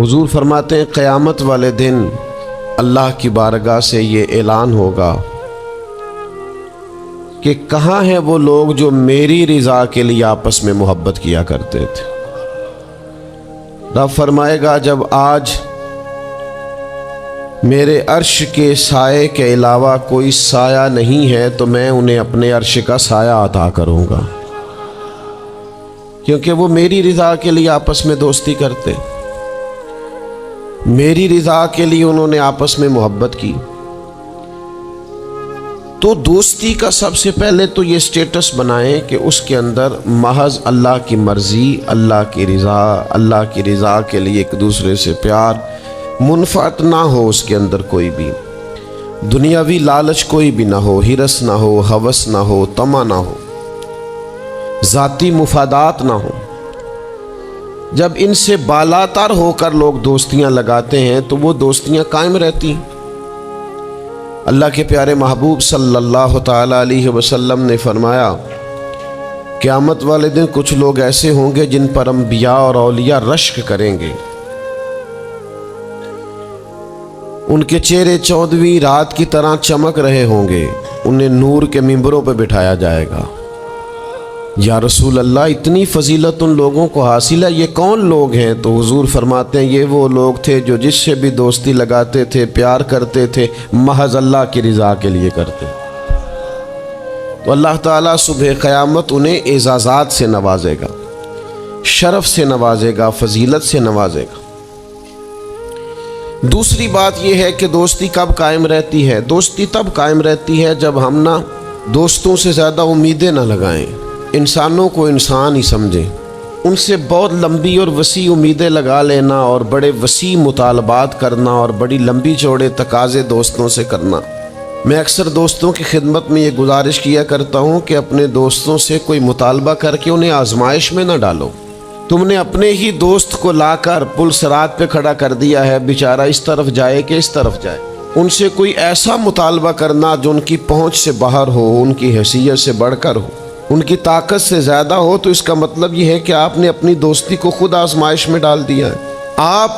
حضور فرماتے ہیں قیامت والے دن اللہ کی بارگاہ سے یہ اعلان ہوگا کہ کہاں ہیں وہ لوگ جو میری رضا کے لیے آپس میں محبت کیا کرتے تھے۔ رب فرمائے گا جب آج میرے عرش کے سائے کے علاوہ کوئی سایہ نہیں ہے تو میں انہیں اپنے عرش کا سایہ عطا کروں گا، کیونکہ وہ میری رضا کے لیے آپس میں دوستی کرتے، میری رضا کے لیے انہوں نے آپس میں محبت کی۔ تو دوستی کا سب سے پہلے تو یہ سٹیٹس بنائیں کہ اس کے اندر محض اللہ کی مرضی، اللہ کی رضا کے لیے ایک دوسرے سے پیار، منفعت نہ ہو اس کے اندر، کوئی بھی دنیاوی لالچ کوئی بھی نہ ہو، ہرس نہ ہو، ہوس نہ ہو، طمع نہ ہو، ذاتی مفادات نہ ہو۔ جب ان سے بالاتر ہو کر لوگ دوستیاں لگاتے ہیں تو وہ دوستیاں قائم رہتی ہیں۔ اللہ کے پیارے محبوب صلی اللہ تعالی علیہ وسلم نے فرمایا قیامت والے دن کچھ لوگ ایسے ہوں گے جن پر انبیاء اور اولیاء رشک کریں گے، ان کے چہرے 14ویں رات کی طرح چمک رہے ہوں گے، انہیں نور کے ممبروں پہ بٹھایا جائے گا۔ یا رسول اللہ اتنی فضیلت ان لوگوں کو حاصل ہے، یہ کون لوگ ہیں؟ تو حضور فرماتے ہیں یہ وہ لوگ تھے جو جس سے بھی دوستی لگاتے تھے، پیار کرتے تھے، محض اللہ کی رضا کے لیے کرتے۔ تو اللہ تعالیٰ صبح قیامت انہیں اعزازات سے نوازے گا، شرف سے نوازے گا، فضیلت سے نوازے گا۔ دوسری بات یہ ہے کہ دوستی کب قائم رہتی ہے؟ دوستی تب قائم رہتی ہے جب ہم دوستوں سے زیادہ امیدیں نہ لگائیں، انسانوں کو انسان ہی سمجھیں، ان سے بہت لمبی اور وسیع امیدیں لگا لینا اور بڑے وسیع مطالبات کرنا اور بڑی لمبی چوڑے تقاضے دوستوں سے کرنا۔ میں اکثر دوستوں کی خدمت میں یہ گزارش کیا کرتا ہوں کہ اپنے دوستوں سے کوئی مطالبہ کر کے انہیں آزمائش میں نہ ڈالو۔ تم نے اپنے ہی دوست کو لا کر پل صراط پہ کھڑا کر دیا ہے، بیچارہ اس طرف جائے کہ اس طرف جائے۔ ان سے کوئی ایسا مطالبہ کرنا جو ان کی پہنچ سے باہر ہو، ان کی حیثیت سے بڑھ کر ہو، ان کی طاقت سے زیادہ ہو، تو اس کا مطلب یہ ہے کہ آپ نے اپنی دوستی کو خود آزمائش میں ڈال دیا ہے۔ آپ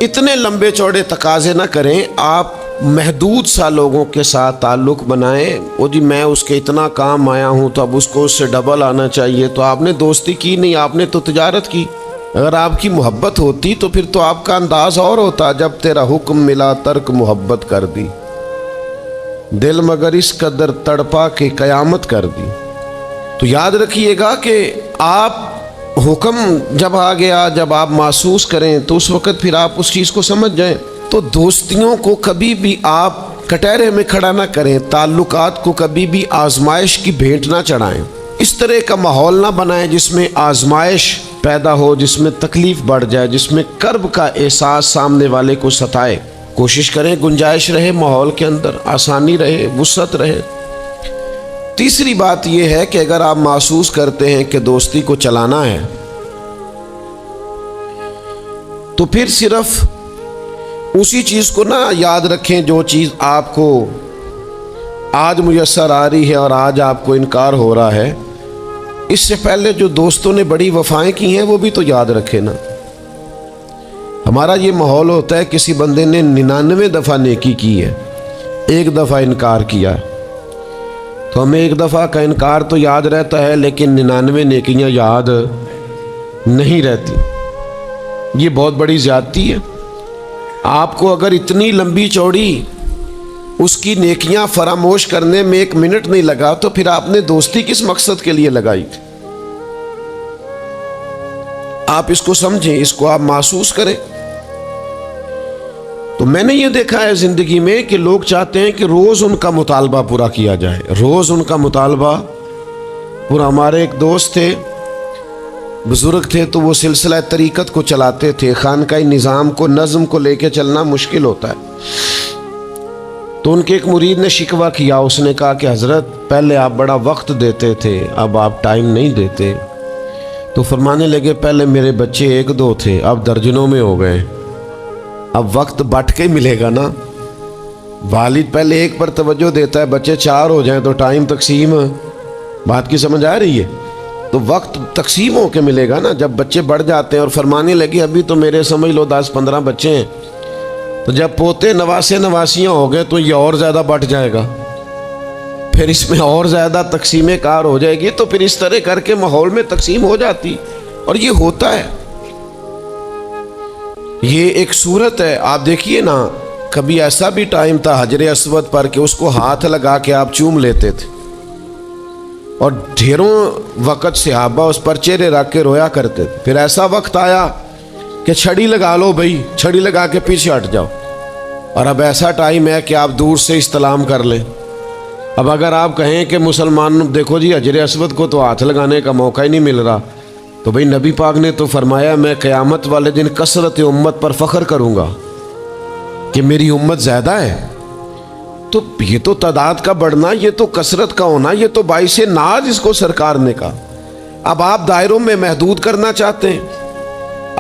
اتنے لمبے چوڑے تقاضے نہ کریں، آپ محدود سا لوگوں کے ساتھ تعلق بنائیں۔ وہ جی میں اس کے اتنا کام آیا ہوں تو اب اس کو اس سے ڈبل آنا چاہیے، تو آپ نے دوستی کی نہیں، آپ نے تو تجارت کی۔ اگر آپ کی محبت ہوتی تو پھر تو آپ کا انداز اور ہوتا، جب تیرا حکم ملا ترک محبت کر دی، دل مگر اس قدر تڑپا کہ قیامت کر دی۔ تو یاد رکھیے گا کہ آپ حکم جب آ گیا، جب آپ محسوس کریں تو اس وقت پھر آپ اس چیز کو سمجھ جائیں۔ تو دوستیوں کو کبھی بھی آپ کٹہرے میں کھڑا نہ کریں، تعلقات کو کبھی بھی آزمائش کی بھیٹ نہ چڑھائیں، اس طرح کا ماحول نہ بنائیں جس میں آزمائش پیدا ہو، جس میں تکلیف بڑھ جائے، جس میں کرب کا احساس سامنے والے کو ستائے۔ کوشش کریں گنجائش رہے ماحول کے اندر، آسانی رہے، وسعت رہے۔ تیسری بات یہ ہے کہ اگر آپ محسوس کرتے ہیں کہ دوستی کو چلانا ہے تو پھر صرف اسی چیز کو نہ یاد رکھیں جو چیز آپ کو آج میسر آ رہی ہے اور آج آپ کو انکار ہو رہا ہے۔ اس سے پہلے جو دوستوں نے بڑی وفائیں کی ہیں وہ بھی تو یاد رکھیں نا۔ ہمارا یہ ماحول ہوتا ہے کسی بندے نے 99 دفعہ نیکی کی ہے، ایک دفعہ انکار کیا ہے، تو ہمیں ایک دفعہ کا انکار تو یاد رہتا ہے لیکن 99 نیکیاں یاد نہیں رہتی۔ یہ بہت بڑی زیادتی ہے۔ آپ کو اگر اتنی لمبی چوڑی اس کی نیکیاں فراموش کرنے میں 1 منٹ نہیں لگا تو پھر آپ نے دوستی کس مقصد کے لیے لگائی تھی؟ آپ اس کو سمجھیں، اس کو آپ محسوس کریں۔ تو میں نے یہ دیکھا ہے زندگی میں کہ لوگ چاہتے ہیں کہ روز ان کا مطالبہ پورا کیا جائے، روز ان کا مطالبہ پورا۔ ہمارے ایک دوست تھے، بزرگ تھے، تو وہ سلسلہ طریقت کو چلاتے تھے، خانقاہی نظام کو، نظم کو لے کے چلنا مشکل ہوتا ہے۔ تو ان کے ایک مرید نے شکوہ کیا، اس نے کہا کہ حضرت پہلے آپ بڑا وقت دیتے تھے، اب آپ ٹائم نہیں دیتے۔ تو فرمانے لگے پہلے میرے بچے 1-2 تھے، اب درجنوں میں ہو گئے، اب وقت بٹ کے ملے گا نا۔ والد پہلے ایک پر توجہ دیتا ہے، بچے 4 ہو جائیں تو ٹائم تقسیم، بات کی سمجھ آ رہی ہے؟ تو وقت تقسیم ہو کے ملے گا نا. جب بچے بڑھ جاتے ہیں اور فرمانے لگے ابھی تو میرے سمجھ لو 10-15 بچے ہیں، تو جب پوتے نواسے نواسیاں ہو گئے تو یہ اور زیادہ بڑھ جائے گا، پھر اس میں اور زیادہ تقسیم کار ہو جائے گی. تو پھر اس طرح کر کے ماحول میں تقسیم ہو جاتی، اور یہ ہوتا ہے. یہ ایک صورت ہے. آپ دیکھیے نا، کبھی ایسا بھی ٹائم تھا حجر اسود پر کہ اس کو ہاتھ لگا کے آپ چوم لیتے تھے، اور ڈھیروں وقت صحابہ اس پر چہرے رکھ کے رویا کرتے تھے. پھر ایسا وقت آیا کہ چھڑی لگا لو بھائی، چھڑی لگا کے پیچھے ہٹ جاؤ. اور اب ایسا ٹائم ہے کہ آپ دور سے استلام کر لیں. اب اگر آپ کہیں کہ مسلمان دیکھو جی حجر اسود کو تو ہاتھ لگانے کا موقع ہی نہیں مل رہا، تو بھئی نبی پاک نے تو فرمایا میں قیامت والے دن کثرت امت پر فخر کروں گا کہ میری امت زیادہ ہے. تو یہ تو تعداد کا بڑھنا، یہ تو کثرت کا ہونا، یہ تو باعث ناز اس کو سرکار نے کہا. اب آپ دائروں میں محدود کرنا چاہتے ہیں،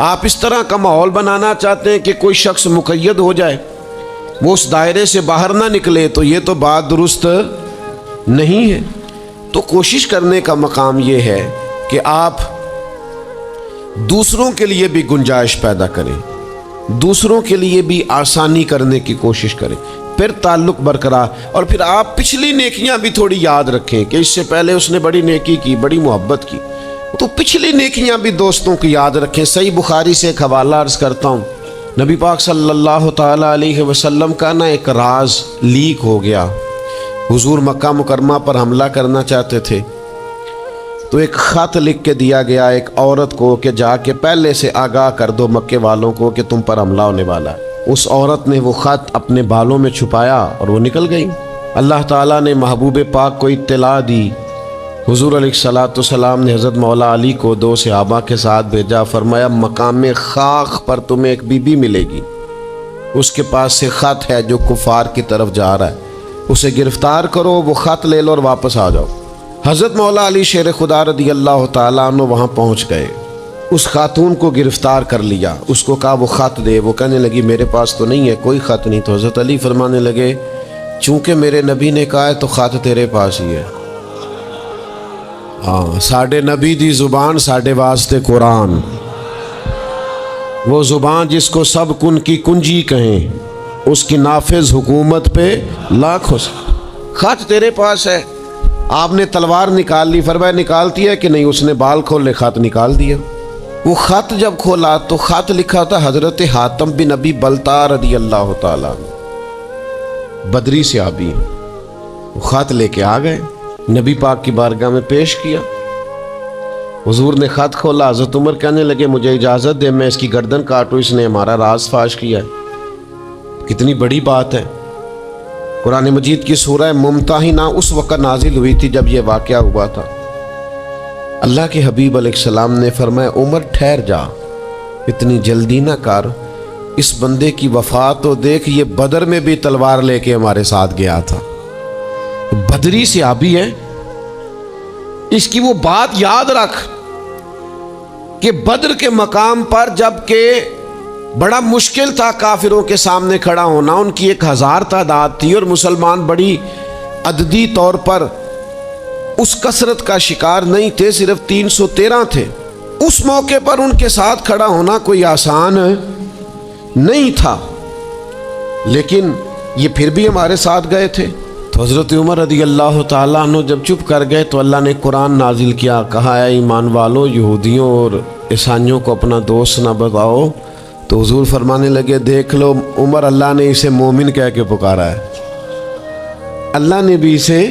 آپ اس طرح کا ماحول بنانا چاہتے ہیں کہ کوئی شخص مقید ہو جائے، وہ اس دائرے سے باہر نہ نکلے، تو یہ تو بات درست نہیں ہے. تو کوشش کرنے کا مقام یہ ہے کہ آپ دوسروں کے لیے بھی گنجائش پیدا کریں، دوسروں کے لیے بھی آسانی کرنے کی کوشش کریں، پھر تعلق برقرار. اور پھر آپ پچھلی نیکیاں بھی تھوڑی یاد رکھیں کہ اس سے پہلے اس نے بڑی نیکی کی، بڑی محبت کی، تو پچھلی نیکیاں بھی دوستوں کی یاد رکھیں. صحیح بخاری سے ایک حوالہ عرض کرتا ہوں. نبی پاک صلی اللہ تعالیٰ علیہ وسلم کا نا ایک راز لیک ہو گیا. حضور مکہ مکرمہ پر حملہ کرنا چاہتے تھے، تو ایک خط لکھ کے دیا گیا ایک عورت کو کہ جا کے پہلے سے آگاہ کر دو مکے والوں کو کہ تم پر حملہ ہونے والا ہے. اس عورت نے وہ خط اپنے بالوں میں چھپایا اور وہ نکل گئی. اللہ تعالیٰ نے محبوب پاک کو اطلاع دی. حضور علیہ الصلوۃ والسلام نے حضرت مولا علی کو 2 صحابہ کے ساتھ بھیجا. فرمایا مقام خاک پر تمہیں ایک بی بی ملے گی، اس کے پاس سے خط ہے جو کفار کی طرف جا رہا ہے، اسے گرفتار کرو، وہ خط لے لو اور واپس آ جاؤ. حضرت مولا علی شیر خدا رضی اللہ تعالیٰ عنہ وہاں پہنچ گئے، اس خاتون کو گرفتار کر لیا، اس کو کہا وہ خط دے. وہ کہنے لگی میرے پاس تو نہیں ہے، کوئی خط نہیں. تو حضرت علی فرمانے لگے چونکہ میرے نبی نے کہا ہے تو خط تیرے پاس ہی ہے. ہاں، ساڈے نبی دی زبان ساڈے واسطے قرآن، وہ زبان جس کو سب کن کی کنجی کہیں، اس کی نافذ حکومت پہ لاکھوں. خط تیرے پاس ہے. آپ نے تلوار نکال لی. فرمایا نکالتی ہے کہ نہیں؟ اس نے بال کھولے، خط نکال دیا. وہ خط جب کھولا تو خط لکھا تھا حضرت حاتم بن ابی بلتع رضی اللہ تعالیٰ عنہ، بدری صحابی. وہ خط لے کے آ گئے، نبی پاک کی بارگاہ میں پیش کیا. حضور نے خط کھولا. حضرت عمر کہنے لگے مجھے اجازت دے میں اس کی گردن کاٹوں، اس نے ہمارا راز فاش کیا ہے. کتنی بڑی بات ہے. قرآن مجید کی سورہ ممتحنہ اس وقت نازل ہوئی تھی جب یہ واقعہ ہوا تھا. اللہ کے حبیب علیہ السلام نے فرمایا عمر ٹھہر جا، اتنی جلدی نہ کر، اس بندے کی وفات تو دیکھ، یہ بدر میں بھی تلوار لے کے ہمارے ساتھ گیا تھا، بدری صحابی ہے. اس کی وہ بات یاد رکھ کہ بدر کے مقام پر جب کہ بڑا مشکل تھا کافروں کے سامنے کھڑا ہونا، ان کی 1000 تعداد تھی اور مسلمان بڑی عددی طور پر اس کثرت کا شکار نہیں تھے، صرف 313 تھے. اس موقع پر ان کے ساتھ کھڑا ہونا کوئی آسان نہیں تھا، لیکن یہ پھر بھی ہمارے ساتھ گئے تھے. تو حضرت عمر رضی اللہ تعالیٰ عنہ جب چپ کر گئے تو اللہ نے قرآن نازل کیا، کہا اے ایمان والو یہودیوں اور عیسائیوں کو اپنا دوست نہ بتاؤ. تو حضور فرمانے لگے دیکھ لو عمر، اللہ نے اسے مومن کہہ کے پکارا ہے، اللہ نے بھی اسے.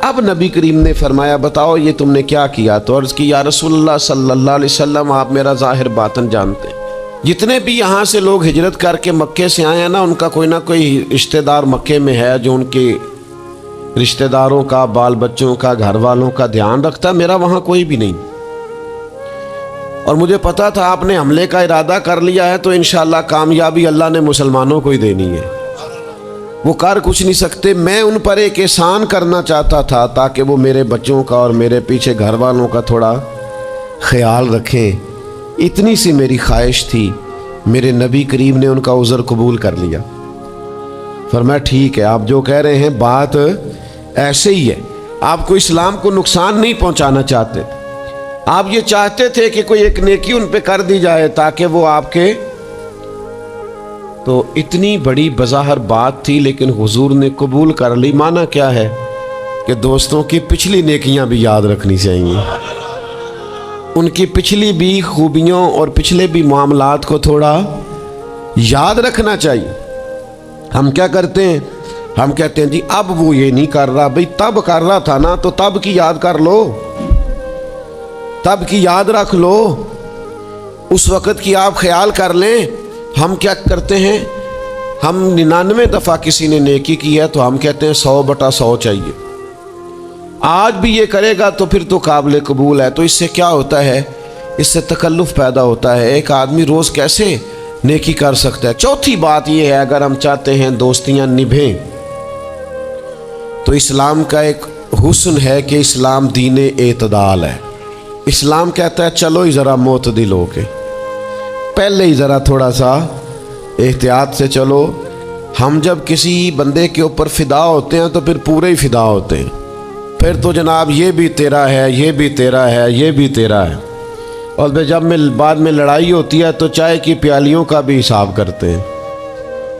اب نبی کریم نے فرمایا بتاؤ یہ تم نے کیا کیا؟ تو عرض کی یا رسول اللہ صلی اللہ علیہ وسلم آپ میرا ظاہر باطن جانتے ہیں. جتنے بھی یہاں سے لوگ ہجرت کر کے مکے سے آئے ہیں نا، ان کا کوئی نہ کوئی رشتہ دار مکے میں ہے جو ان کے رشتہ داروں کا، بال بچوں کا، گھر والوں کا دھیان رکھتا. میرا وہاں کوئی بھی نہیں، اور مجھے پتا تھا آپ نے حملے کا ارادہ کر لیا ہے تو انشاءاللہ کامیابی اللہ نے مسلمانوں کو ہی دینی ہے، وہ کر کچھ نہیں سکتے. میں ان پر ایک احسان کرنا چاہتا تھا تاکہ وہ میرے بچوں کا اور میرے پیچھے گھر والوں کا تھوڑا خیال رکھیں، اتنی سی میری خواہش تھی. میرے نبی کریم نے ان کا عذر قبول کر لیا. فرمایا ٹھیک ہے، آپ جو کہہ رہے ہیں بات ایسے ہی ہے، آپ کو اسلام کو نقصان نہیں پہنچانا چاہتے. آپ یہ چاہتے تھے کہ کوئی ایک نیکی ان پہ کر دی جائے تاکہ وہ آپ کے، تو اتنی بڑی بظاہر بات تھی لیکن حضور نے قبول کر لی۔ معنی کیا ہے کہ دوستوں کی پچھلی نیکیاں بھی یاد رکھنی چاہیے، ان کی پچھلی بھی خوبیوں اور پچھلے بھی معاملات کو تھوڑا یاد رکھنا چاہیے۔ ہم کیا کرتے ہیں؟ ہم کہتے ہیں جی اب وہ یہ نہیں کر رہا، بھئی تب کر رہا تھا نا، تو تب کی یاد کر لو، تب کی یاد رکھ لو، اس وقت کی آپ خیال کر لیں۔ ہم کیا کرتے ہیں؟ ہم 99 دفعہ کسی نے نیکی کی ہے تو ہم کہتے ہیں 100/100 چاہیے، آج بھی یہ کرے گا تو پھر تو قابل قبول ہے۔ تو اس سے کیا ہوتا ہے؟ اس سے تکلف پیدا ہوتا ہے، ایک آدمی روز کیسے نیکی کر سکتا ہے؟ چوتھی بات یہ ہے، اگر ہم چاہتے ہیں دوستیاں نبھیں تو اسلام کا ایک حسن ہے کہ اسلام دین اعتدال ہے۔ اسلام کہتا ہے چلو ہی ذرا معتدل ہو کے، پہلے ہی ذرا تھوڑا سا احتیاط سے چلو۔ ہم جب کسی بندے کے اوپر فدا ہوتے ہیں تو پھر پورے ہی فدا ہوتے ہیں، پھر تو جناب یہ بھی تیرا ہے، یہ بھی تیرا ہے، یہ بھی تیرا ہے، اور جب بعد میں لڑائی ہوتی ہے تو چائے کی پیالیوں کا بھی حساب کرتے ہیں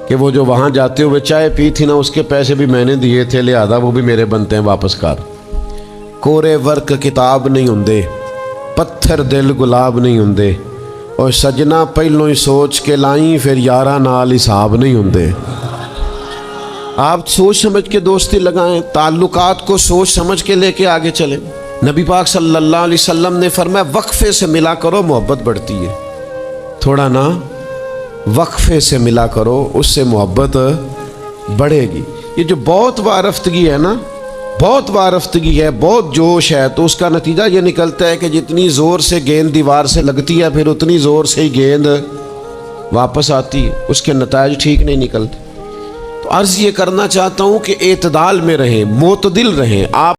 کہ وہ جو وہاں جاتے ہوئے چائے پی تھی نا، اس کے پیسے بھی میں نے دیے تھے، لہذا وہ بھی میرے بنتے ہیں، واپس کر۔ کورے ورک کتاب نہیں ہوندے، پتھر دل گلاب نہیں ہوندے، اور سجنا پہلوں ہی سوچ کے لائیں، پھر یاراں نال حساب نہیں ہوندے۔ آپ سوچ سمجھ کے دوستی لگائیں، تعلقات کو سوچ سمجھ کے لے کے آگے چلیں۔ نبی پاک صلی اللہ علیہ وسلم نے فرمایا وقفے سے ملا کرو، محبت بڑھتی ہے۔ تھوڑا نا وقفے سے ملا کرو، اس سے محبت بڑھے گی۔ یہ جو بہت وارفتگی ہے نا، بہت وارفتگی ہے، بہت جوش ہے، تو اس کا نتیجہ یہ نکلتا ہے کہ جتنی زور سے گیند دیوار سے لگتی ہے پھر اتنی زور سے ہی گیند واپس آتی ہے، اس کے نتائج ٹھیک نہیں نکلتے۔ تو عرض یہ کرنا چاہتا ہوں کہ اعتدال میں رہیں، معتدل رہیں۔ آپ